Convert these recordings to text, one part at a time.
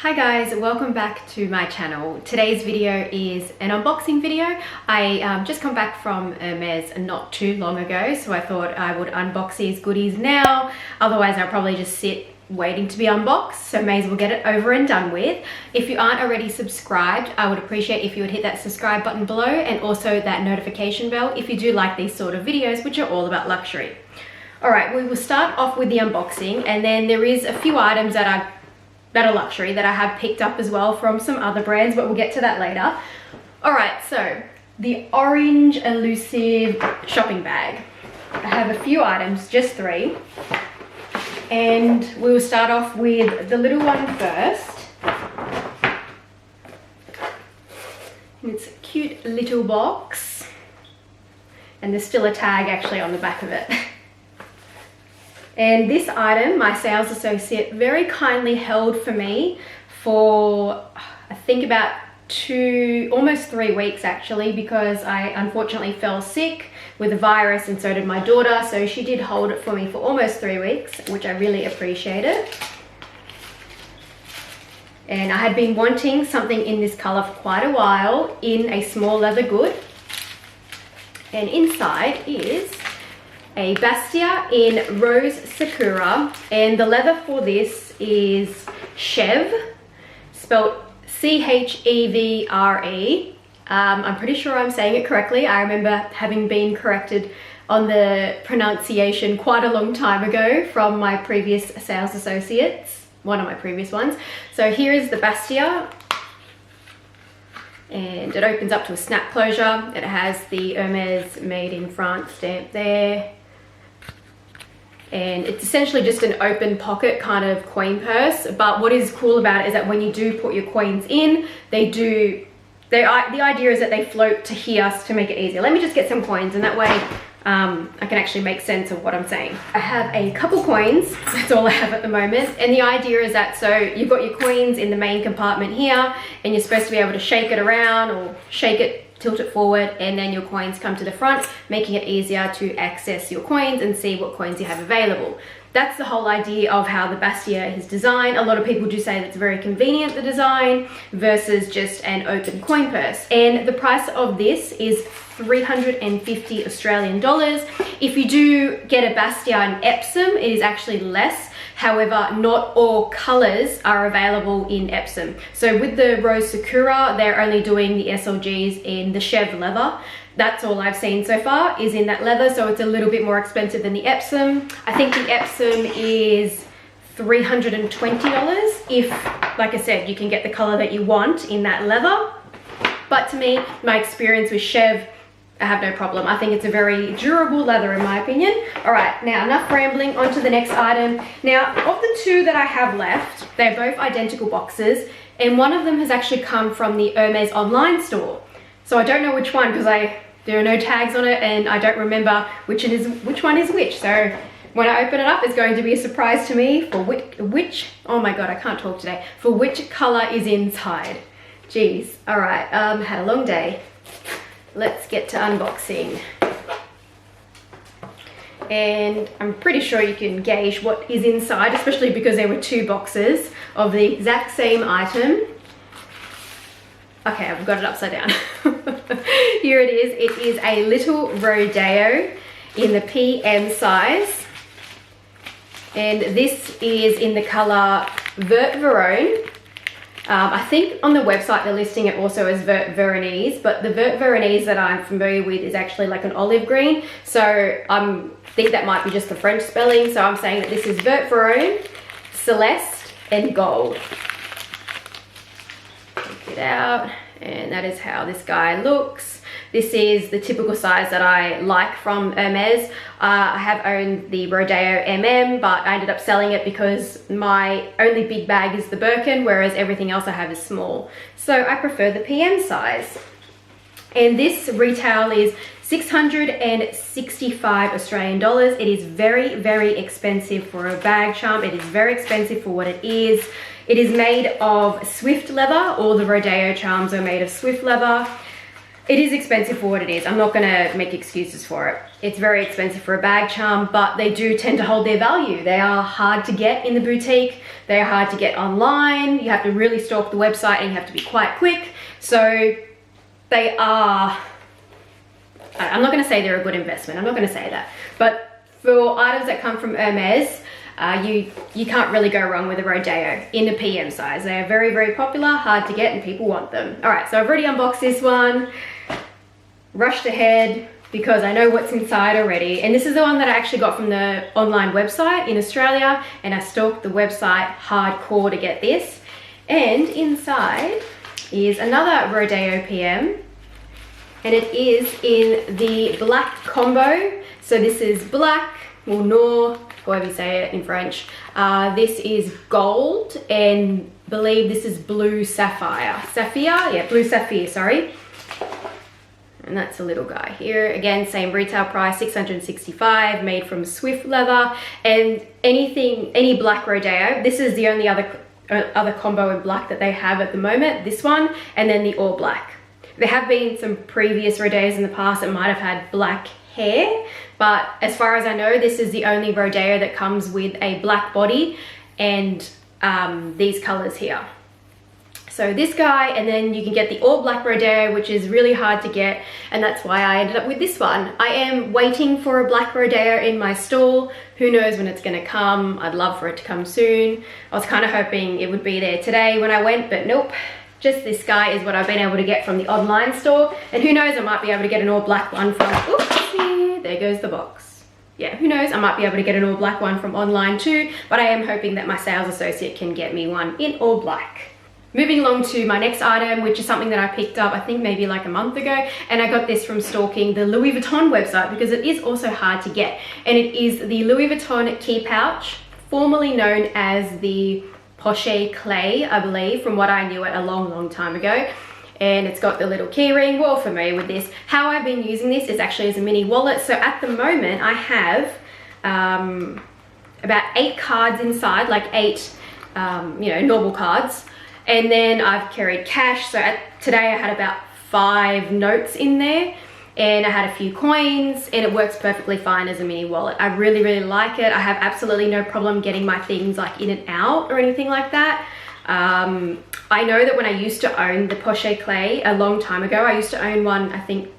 Hi guys, welcome back to my channel. Today's video is an unboxing video. I just come back from Hermes not too long ago, so I thought I would unbox these goodies now. Otherwise I'll probably just sit waiting to be unboxed, so may as well get it over and done with. If you aren't already subscribed, I would appreciate if you would hit that subscribe button below and also that notification bell if you do like these sort of videos, which are all about luxury. Alright, we will start off with the unboxing, and then there is a few items that are luxury that I have picked up as well from some other brands, but we'll get to that later. All right, so the orange elusive shopping bag. I have a few items, just 3. And we will start off with the little one first. And it's a cute little box. And there's still a tag actually on the back of it. And this item, my sales associate very kindly held for me for, I think about almost 3 weeks actually, because I unfortunately fell sick with a virus and so did my daughter. So she did hold it for me for almost 3 weeks, which I really appreciated. And I had been wanting something in this color for quite a while in a small leather good. And inside is a Bastia in Rose Sakura, and the leather for this is Chev, spelled C-H-E-V-R-E. I'm pretty sure I'm saying it correctly. I remember having been corrected on the pronunciation quite a long time ago from my previous sales associates, one of my previous ones. So here is the Bastia, and it opens up to a snap closure. It has the Hermes Made in France stamp there. And it's essentially just an open pocket kind of coin purse. But what is cool about it is that when you do put your coins in, the idea is that they float to here to make it easier. Let me just get some coins, and that way I can actually make sense of what I'm saying. I have a couple coins, that's all I have at the moment. And the idea is that, so you've got your coins in the main compartment here, and you're supposed to be able to shake it around or shake it, tilt it forward, and then your coins come to the front, making it easier to access your coins and see what coins you have available. That's the whole idea of how the Bastia is designed. A lot of people do say that it's very convenient, the design, versus just an open coin purse. And the price of this is 350 Australian dollars. If you do get a Bastia in Epsom, it is actually less. However, not all colors are available in Epsom. So with the Rose Sakura, they're only doing the SLGs in the Chev leather. That's all I've seen so far is in that leather, so it's a little bit more expensive than the Epsom. I think the Epsom is $320 if, like I said, you can get the color that you want in that leather. But to me, my experience with Chev, I have no problem. I think it's a very durable leather in my opinion. All right, now enough rambling, on to the next item. Now, of the 2 that I have left, they're both identical boxes, and one of them has actually come from the Hermes online store. So I don't know which one, because there are no tags on it and I don't remember which one is which. So when I open it up, it's going to be a surprise to me for which oh my god, I can't talk today, for which color is inside. Jeez. All right, had a long day. Let's get to unboxing. And I'm pretty sure you can gauge what is inside, especially because there were 2 boxes of the exact same item. Okay, I've got it upside down. Here it is. It is a little Rodeo in the PM size. And this is in the color Vert Verone. I think on the website they're listing it also as Vert Veronese, but the Vert Veronese that I'm familiar with is actually like an olive green. So I think that might be just the French spelling. So I'm saying that this is Vert Verone, Celeste, and Gold. Take it out, and that is how this guy looks. This is the typical size that I like from Hermes. I have owned the Rodeo MM, but I ended up selling it because my only big bag is the Birkin, whereas everything else I have is small. So I prefer the PM size. And this retail is 665 Australian dollars. It is very, very expensive for a bag charm. It is very expensive for what it is. It is made of Swift leather. All the Rodeo charms are made of Swift leather. it is expensive for what it is. I'm not gonna make excuses for it. It's very expensive for a bag charm, but they do tend to hold their value. They are hard to get in the boutique. They are hard to get online. You have to really stalk the website and you have to be quite quick. So they are, I'm not gonna say they're a good investment. I'm not gonna say that. But for items that come from Hermes, you can't really go wrong with a Rodeo in the PM size. They are very, very popular, hard to get, and people want them. All right, so I've already unboxed this one, rushed ahead because I know what's inside already. And this is the one that I actually got from the online website in Australia, and I stalked the website hardcore to get this. And inside is another Rodeo PM, and it is in the black combo. So this is black, or noir, however you say it in French. This is gold, and believe this is blue sapphire. Sapphire? Yeah, blue sapphire, sorry. And that's a little guy here. Again, same retail price, $665, made from Swift leather. And any black Rodeo, this is the only other combo in black that they have at the moment, this one, and then the all black. There have been some previous Rodeos in the past that might have had black hair, but as far as I know, this is the only Rodeo that comes with a black body and these colors here. So this guy, and then you can get the all black Rodeo, which is really hard to get, and that's why I ended up with this one. I am waiting for a black Rodeo in my stall. Who knows when it's gonna come? I'd love for it to come soon. I was kind of hoping it would be there today when I went, but nope. Just this guy is what I've been able to get from the online store, and who knows, I might be able to get an all black one from, oopsie, there goes the box. Yeah, who knows, I might be able to get an all black one from online too, but I am hoping that my sales associate can get me one in all black. Moving along to my next item, which is something that I picked up, I think maybe like a month ago, and I got this from stalking the Louis Vuitton website because it is also hard to get, and it is the Louis Vuitton key pouch, formerly known as the Poche Clay, I believe, from what I knew it a long time ago. And it's got the little key ring. We're all familiar with this. How I've been using this is actually as a mini wallet. So at the moment I have about 8 cards inside, like 8 normal cards, and then I've carried cash. So today I had about 5 notes in there, and I had a few coins, and it works perfectly fine as a mini wallet. I really like it. I have absolutely no problem getting my things like in and out or anything like that. I know that when I used to own the Poche Clay a long time ago, I used to own one, I think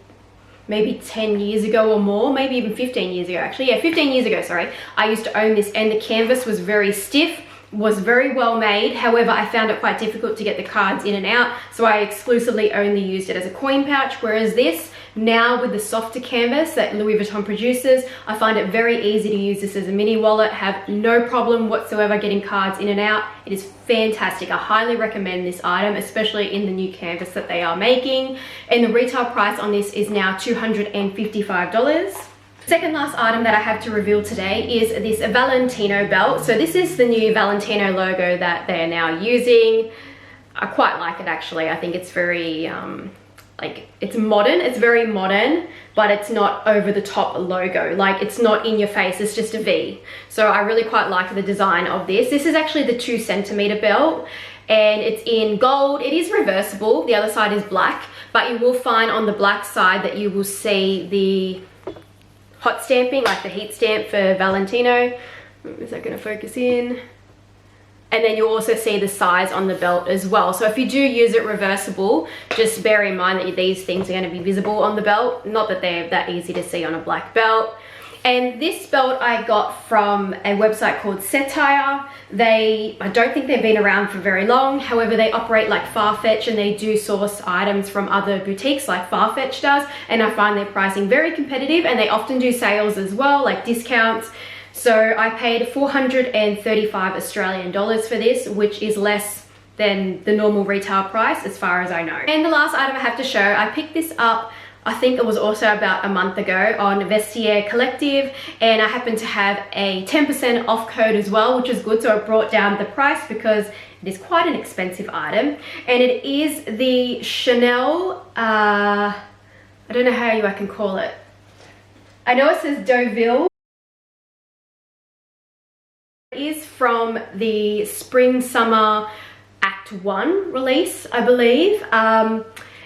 maybe 10 years ago or more, maybe even 15 years ago actually. Yeah, 15 years ago, sorry. I used to own this, and the canvas was very stiff, was very well made. However, I found it quite difficult to get the cards in and out, so I exclusively only used it as a coin pouch, whereas this, now with the softer canvas that Louis Vuitton produces, I find it very easy to use this as a mini wallet. Have no problem whatsoever getting cards in and out. It is fantastic. I highly recommend this item, especially in the new canvas that they are making. And the retail price on this is now $255. Second last item that I have to reveal today is this Valentino belt. So this is the new Valentino logo that they're now using. I quite like it actually. I think it's very it's modern. It's very modern, but it's not over the top logo. Like, it's not in your face, it's just a V. So I really quite like the design of this. This is actually the 2 centimeter belt, and it's in gold. It is reversible. The other side is black, but you will find on the black side that you will see the hot stamping, like the heat stamp for Valentino. Is that gonna focus in? And then you'll also see the size on the belt as well. So if you do use it reversible, just bear in mind that these things are going to be visible on the belt. Not that they're that easy to see on a black belt. And this belt I got from a website called Satire. I don't think they've been around for very long. However, they operate like Farfetch, and they do source items from other boutiques like Farfetch does. And I find their pricing very competitive, and they often do sales as well, like discounts. So I paid 435 Australian dollars for this, which is less than the normal retail price as far as I know. And the last item I have to show, I picked this up, I think it was also about a month ago, on Vestiaire Collective, and I happened to have a 10% off code as well, which is good. So it brought down the price because it is quite an expensive item, and it is the Chanel, I don't know how I can call it. I know it says Deauville. Is from the Spring Summer Act 1 release, I believe.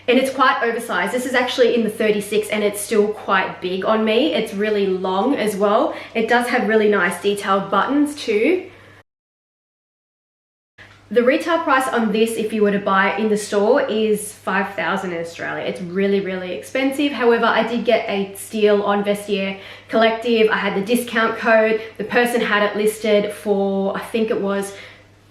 and it's quite oversized. This is actually in the 36 and it's still quite big on me. It's really long as well. It does have really nice detailed buttons too. The retail price on this, if you were to buy it in the store, is $5,000 in Australia. It's really, really expensive. However, I did get a steal on Vestiaire Collective. I had the discount code. The person had it listed for, I think it was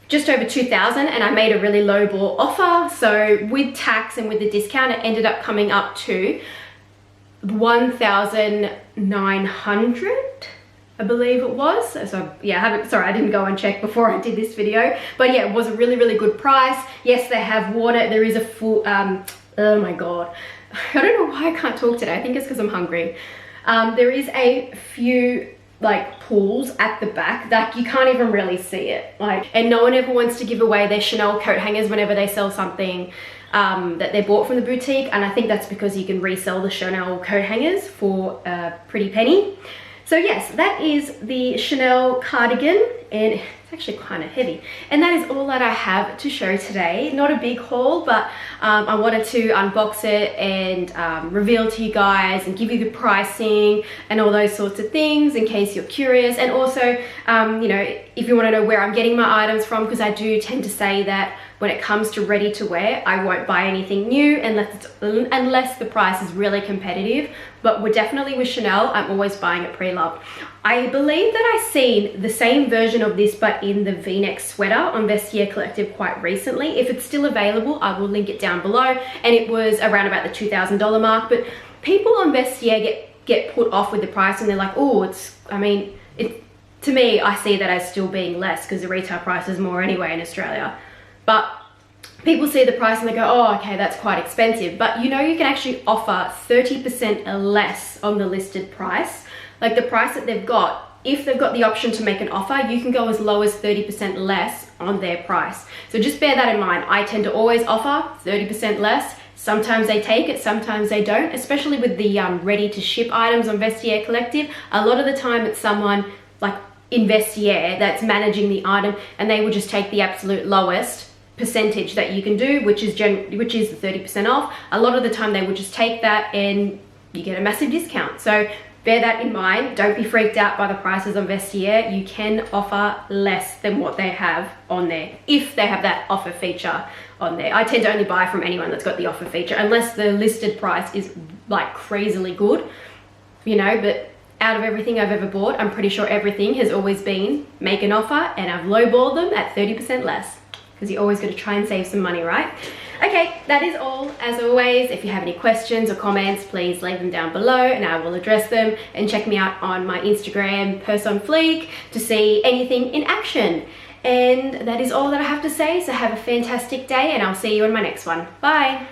just over $2,000, and I made a really low ball offer. So with tax and with the discount, it ended up coming up to $1,900. I believe it was. So yeah, I didn't go and check before I did this video, but yeah, it was a really, really good price. Yes, they have water. There is a full, oh my God. I don't know why I can't talk today. I think it's because I'm hungry. There is a few like pools at the back that you can't even really see it. And no one ever wants to give away their Chanel coat hangers whenever they sell something that they bought from the boutique. And I think that's because you can resell the Chanel coat hangers for a pretty penny. So yes, that is the Chanel cardigan, and it's actually kind of heavy. And that is all that I have to show today. Not a big haul, but I wanted to unbox it and reveal to you guys and give you the pricing and all those sorts of things in case you're curious. And also, you know, if you want to know where I'm getting my items from, because I do tend to say that when it comes to ready to wear, I won't buy anything new unless the price is really competitive. But we're definitely with Chanel, I'm always buying it pre-loved. I believe that I've seen the same version of this but in the V-neck sweater on Vestiaire Collective quite recently. If it's still available, I will link it down below. And it was around about the $2,000 mark. But people on Vestiaire get put off with the price, and they're like, oh, to me, I see that as still being less because the retail price is more anyway in Australia. But people see the price and they go, oh, okay, that's quite expensive. But you know, you can actually offer 30% less on the listed price. Like the price that they've got, if they've got the option to make an offer, you can go as low as 30% less on their price. So just bear that in mind. I tend to always offer 30% less. Sometimes they take it, sometimes they don't, especially with the ready to ship items on Vestiaire Collective. A lot of the time it's someone like in Vestiaire that's managing the item, and they will just take the absolute lowest percentage that you can do, which is the 30% off. A lot of the time they would just take that and you get a massive discount. So bear that in mind. Don't be freaked out by the prices on Vestiaire. You can offer less than what they have on there if they have that offer feature on there. I tend to only buy from anyone that's got the offer feature unless the listed price is like crazily good, you know. But out of everything I've ever bought, I'm pretty sure everything has always been make an offer and I've lowballed them at 30% less. Because you always got to try and save some money, right? Okay, that is all. As always, if you have any questions or comments, please leave them down below and I will address them. And check me out on my Instagram, Purseonfleek, to see anything in action. And that is all that I have to say. So have a fantastic day and I'll see you in my next one. Bye.